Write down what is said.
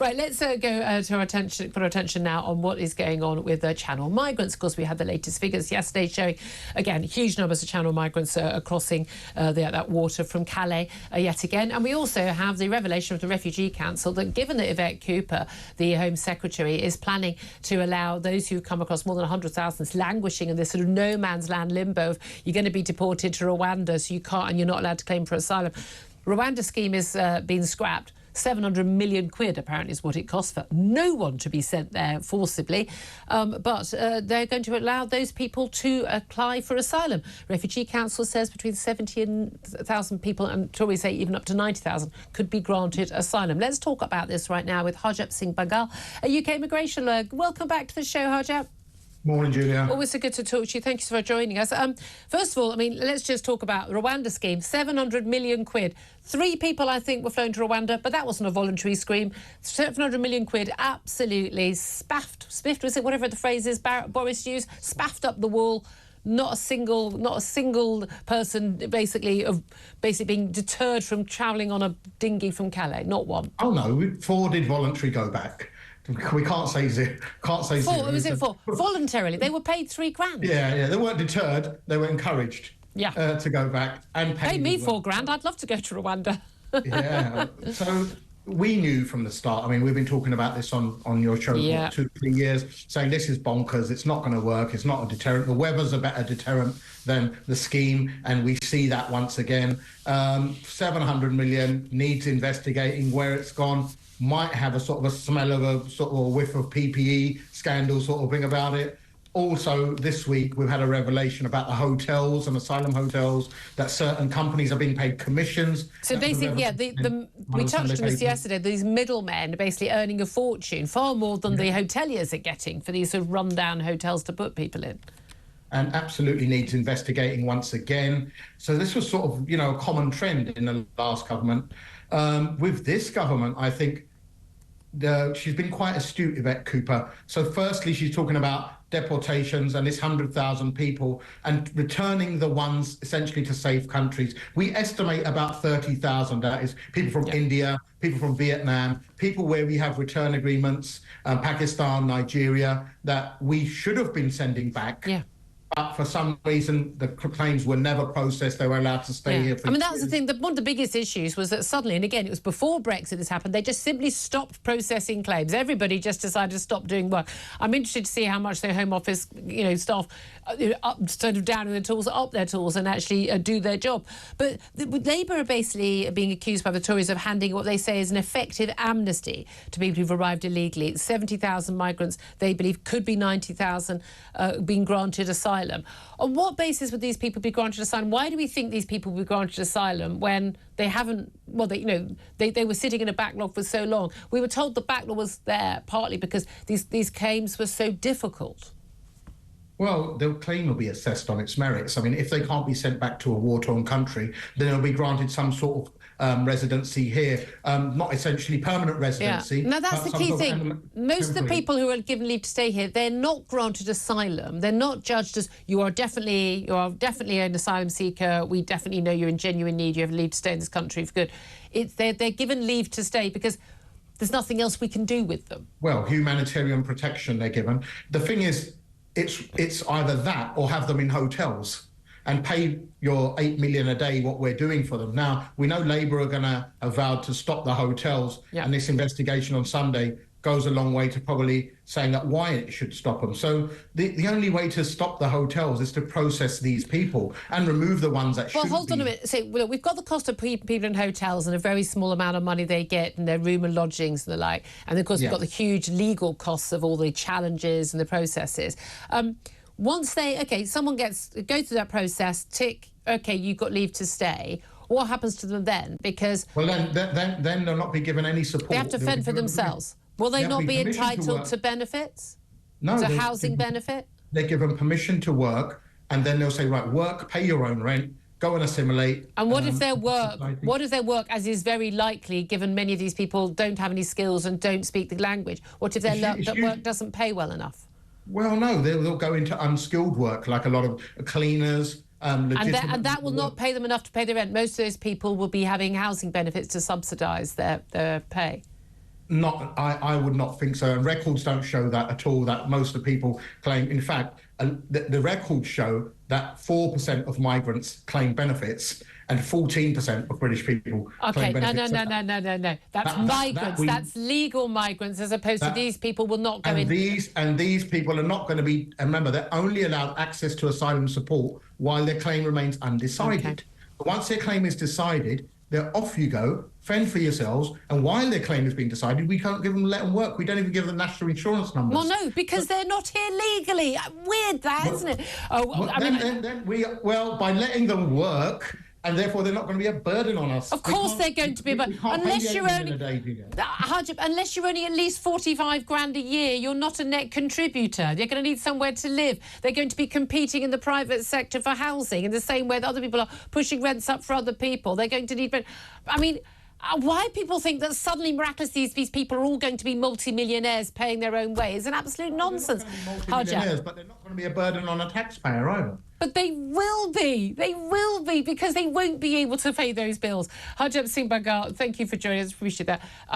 Right, let's go to put our attention now on what is going on with channel migrants. Of course, we had the latest figures yesterday showing, again, huge numbers of channel migrants crossing that water from Calais yet again. And we also have the revelation of the Refugee Council that, given that Yvette Cooper, the Home Secretary, is planning to allow those who come across more than 100,000 languishing in this sort of no man's land limbo of you're going to be deported to Rwanda, so you can't, and you're not allowed to claim for asylum. Rwanda scheme is being scrapped. 700 million quid apparently is what it costs for no one to be sent there forcibly, but they're going to allow those people to apply for asylum. Refugee Council says between 70,000 people, and Tories say even up to 90,000, could be granted asylum. Let's talk about this right now with Harjap Singh Bhangal, a UK immigration lawyer. Welcome back to the show, Harjap. Morning, Julia. Always so good to talk to you. Thank you for joining us. First of all, I mean, let's just talk about Rwanda scheme. 700 million quid. 3 people, I think, were flown to Rwanda, but that wasn't a voluntary scheme. 700 million quid, absolutely spiffed, was it, whatever the phrase is, Boris used, spaffed up the wall. Not a single person basically being deterred from travelling on a dinghy from Calais. Not one. Oh no, 4 did voluntary go back. We can't say zero. Can't say 4. Zero. Was it 4? Voluntarily, they were paid £3,000. Yeah. They weren't deterred. They were encouraged. To go back and pay me £4,000. I'd love to go to Rwanda. Yeah. So we knew from the start. I mean, we've been talking about this on your show for 2-3 years, saying this is bonkers. It's not going to work. It's not a deterrent. The weather's a better deterrent than the scheme, and we see that once again. 700 million needs investigating where it's gone. Might have a sort of a smell of a sort of a whiff of PPE scandal sort of thing about it. Also, this week, we've had a revelation about the hotels and asylum hotels, that certain companies are being paid commissions. So basically, we touched on this yesterday, these middlemen are basically earning a fortune, far more than the hoteliers are getting for these sort of run-down hotels to put people in. And absolutely needs investigating once again. So this was sort of, a common trend in the last government. With this government, I think she's been quite astute, Yvette Cooper. So firstly, she's talking about deportations and this 100,000 people and returning the ones essentially to safe countries. We estimate about 30,000, that is people from India, people from Vietnam, people where we have return agreements, Pakistan, Nigeria, that we should have been sending back. But for some reason, the claims were never processed. They were allowed to stay here for I mean, that was the thing. One of the biggest issues was that suddenly, and again, it was before Brexit this happened, they just simply stopped processing claims. Everybody just decided to stop doing work. I'm interested to see how much their Home Office, staff sort of down in their tools, up their tools and actually do their job. But Labour are basically being accused by the Tories of handing what they say is an effective amnesty to people who've arrived illegally. 70,000 migrants, they believe, could be 90,000 being granted asylum. On what basis would these people be granted asylum? Why do we think these people would be granted asylum when they haven't? Well, they were sitting in a backlog for so long. We were told the backlog was there partly because these claims were so difficult. Well, the claim will be assessed on its merits. I mean, if they can't be sent back to a war-torn country, then they'll be granted some sort of residency here, not essentially permanent residency. Now, that's the key thing. Most of the people who are given leave to stay here, they're not granted asylum. They're not judged as, you are definitely an asylum seeker. We definitely know you're in genuine need. You have leave to stay in this country for good. They're given leave to stay because there's nothing else we can do with them. Well, humanitarian protection they're given. The thing is, it's either that or have them in hotels and pay your 8 million a day what we're doing for them. Now, we know Labour are going to have vowed to stop the hotels, and this investigation on Sunday goes a long way to probably saying that why it should stop them. So the only way to stop the hotels is to process these people and remove the ones that should be. Well, hold on a minute. So, look, we've got the cost of people in hotels and a very small amount of money they get and their room and lodgings and the like. And, of course, we've got the huge legal costs of all the challenges and the processes. Once someone goes through that process, tick, OK, you've got leave to stay. What happens to them then? Because... Well, then they'll not be given any support. They have to fend for themselves. Will they not be entitled to benefits? No. To housing benefit? They're given permission to work, and then they'll say, right, work, pay your own rent, go and assimilate. And what if their work, as is very likely, given many of these people don't have any skills and don't speak the language, what if their work doesn't pay well enough? Well, no, they'll go into unskilled work, like a lot of cleaners, and that will not pay them enough to pay their rent. Most of those people will be having housing benefits to subsidise their pay. Not, I would not think so. And records don't show that at all, that most of the people claim. In fact, the records show that 4% of migrants claim benefits and 14% of British people claim benefits. No. That's migrants. That's legal migrants, as opposed to these people will not go in. And these people are not going to be, and remember, they're only allowed access to asylum support while their claim remains undecided. Okay. But once their claim is decided, they're off you go, fend for yourselves, and while their claim is being decided, we can't let them work. We don't even give them national insurance numbers. Well, no, because they're not here legally. Weird, isn't it? Well, by letting them work, and therefore they're not going to be a burden on us. Of course they're going to be, but unless you're only Harjap, unless you're only at least 45 grand a year, you're not a net contributor. They're going to need somewhere to live. They're going to be competing in the private sector for housing in the same way that other people are pushing rents up for other people. They're going to need. I mean, why people think that suddenly, miraculously, these people are all going to be multi-millionaires paying their own way is an absolute nonsense. Harjap, but they're not going to be a burden on a taxpayer either. But they will be. They will be, because they won't be able to pay those bills. Harjap Singh Bhangal, thank you for joining us. Appreciate that.